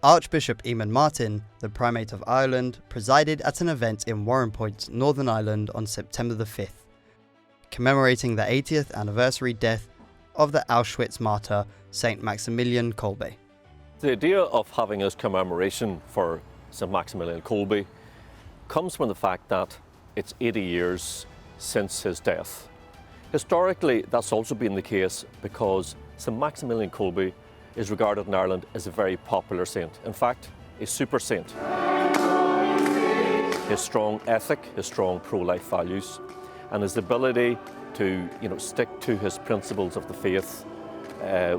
Archbishop Eamon Martin, the Primate of Ireland, presided at an event in Warrenpoint, Northern Ireland on September the 5th, commemorating the 80th anniversary death of the Auschwitz martyr St. Maximilian Kolbe. The idea of having a commemoration for St. Maximilian Kolbe comes from the fact that it's 80 years since his death. Historically, that's also been the case because St. Maximilian Kolbe is regarded in Ireland as a very popular saint. In fact, a super saint. His strong ethic, his strong pro-life values, and his ability to stick to his principles of the faith,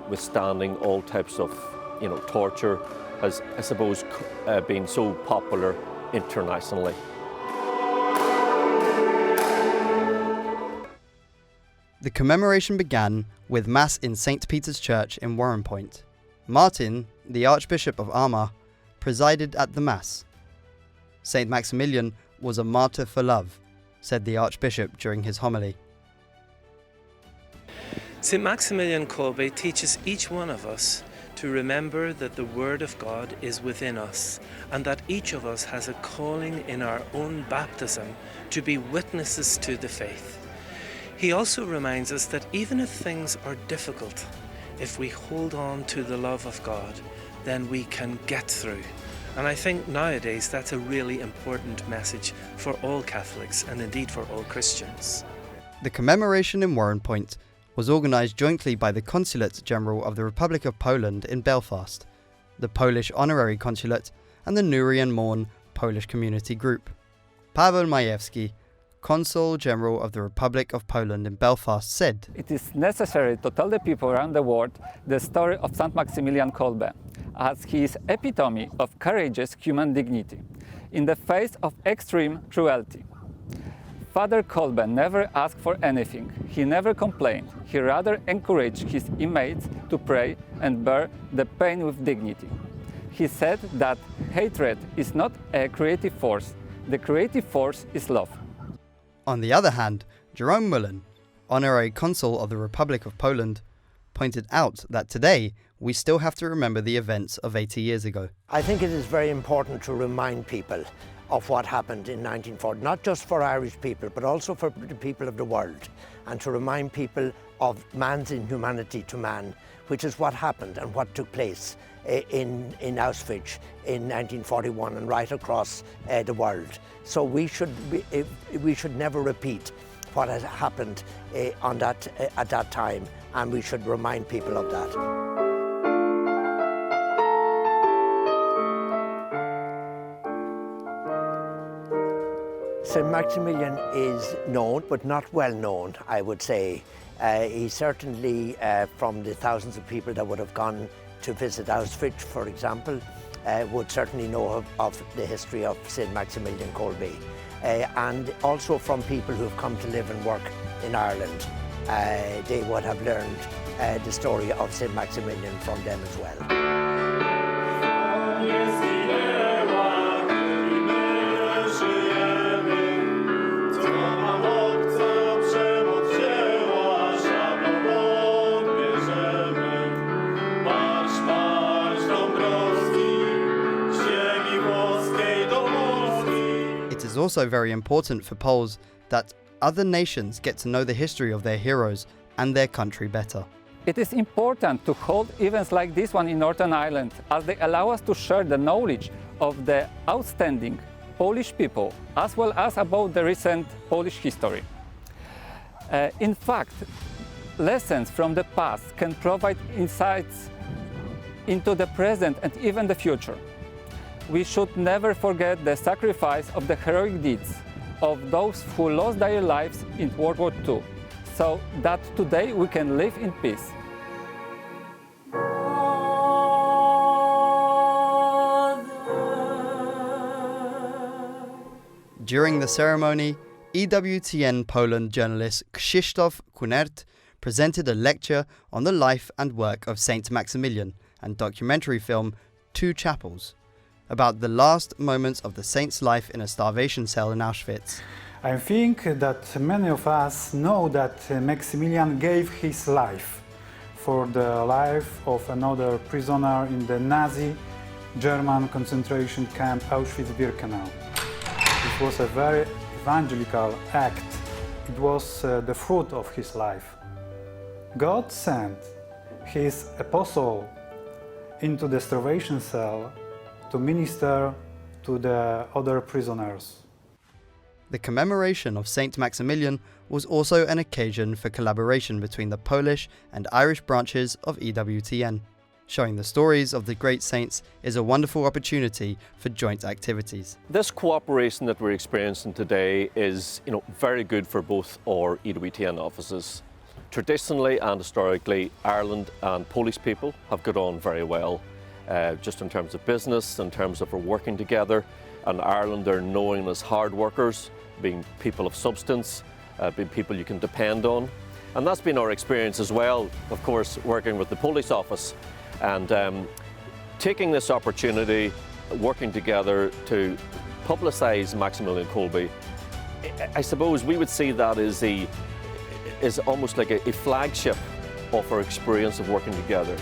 withstanding all types of torture, has, I suppose, been so popular internationally. The commemoration began with Mass in St. Peter's Church in Warrenpoint. Martin, the Archbishop of Armagh, presided at the Mass. St. Maximilian was a martyr for love, said the Archbishop during his homily. St. Maximilian Kolbe teaches each one of us to remember that the Word of God is within us and that each of us has a calling in our own baptism to be witnesses to the faith. He also reminds us that even if things are difficult, if we hold on to the love of God, then we can get through. And I think nowadays that's a really important message for all Catholics and indeed for all Christians. The commemoration in Warrenpoint was organised jointly by the Consulate General of the Republic of Poland in Belfast, the Polish Honorary Consulate and the Nuri and Morn Polish Community Group. Paweł Majewski, Consul General of the Republic of Poland in Belfast, said, "It is necessary to tell the people around the world the story of St. Maximilian Kolbe, as he is epitome of courageous human dignity in the face of extreme cruelty. Father Kolbe never asked for anything, he never complained, he rather encouraged his inmates to pray and bear the pain with dignity. He said that hatred is not a creative force, the creative force is love." On the other hand, Jerome Mullen, Honorary Consul of the Republic of Poland, pointed out that today we still have to remember the events of 80 years ago. I think it is very important to remind people of what happened in 1940, not just for Irish people, but also for the people of the world, and to remind people of man's inhumanity to man, which is what happened and what took place in Auschwitz in 1941 and right across the world. So we should never repeat what has happened at that time, and we should remind people of that. St. Maximilian is known, but not well known, I would say. He certainly, from the thousands of people that would have gone to visit Auschwitz, for example, would certainly know of the history of St. Maximilian Kolbe. And also from people who have come to live and work in Ireland, they would have learned the story of St. Maximilian from them as well. It is also very important for Poles that other nations get to know the history of their heroes and their country better. It is important to hold events like this one in Northern Ireland, as they allow us to share the knowledge of the outstanding Polish people, as well as about the recent Polish history. In fact, lessons from the past can provide insights into the present and even the future. We should never forget the sacrifice of the heroic deeds of those who lost their lives in World War II, so that today we can live in peace. During the ceremony, EWTN Poland journalist Krzysztof Kunert presented a lecture on the life and work of Saint Maximilian and documentary film Two Chapels, about the last moments of the saint's life in a starvation cell in Auschwitz. I think that many of us know that Maximilian gave his life for the life of another prisoner in the Nazi German concentration camp Auschwitz-Birkenau. It was a very evangelical act. It was the fruit of his life. God sent his apostle into the starvation cell to minister to the other prisoners. The commemoration of Saint Maximilian was also an occasion for collaboration between the Polish and Irish branches of EWTN. Showing the stories of the great saints is a wonderful opportunity for joint activities. This cooperation that we're experiencing today is, very good for both our EWTN offices. Traditionally and historically, Ireland and Polish people have got on very well, just in terms of business, in terms of our working together. And Ireland are known as hard workers, being people of substance, being people you can depend on. And that's been our experience as well, of course, working with the Polish office and taking this opportunity, working together to publicise Maximilian Kolbe. I suppose we would see that as almost like a flagship of our experience of working together.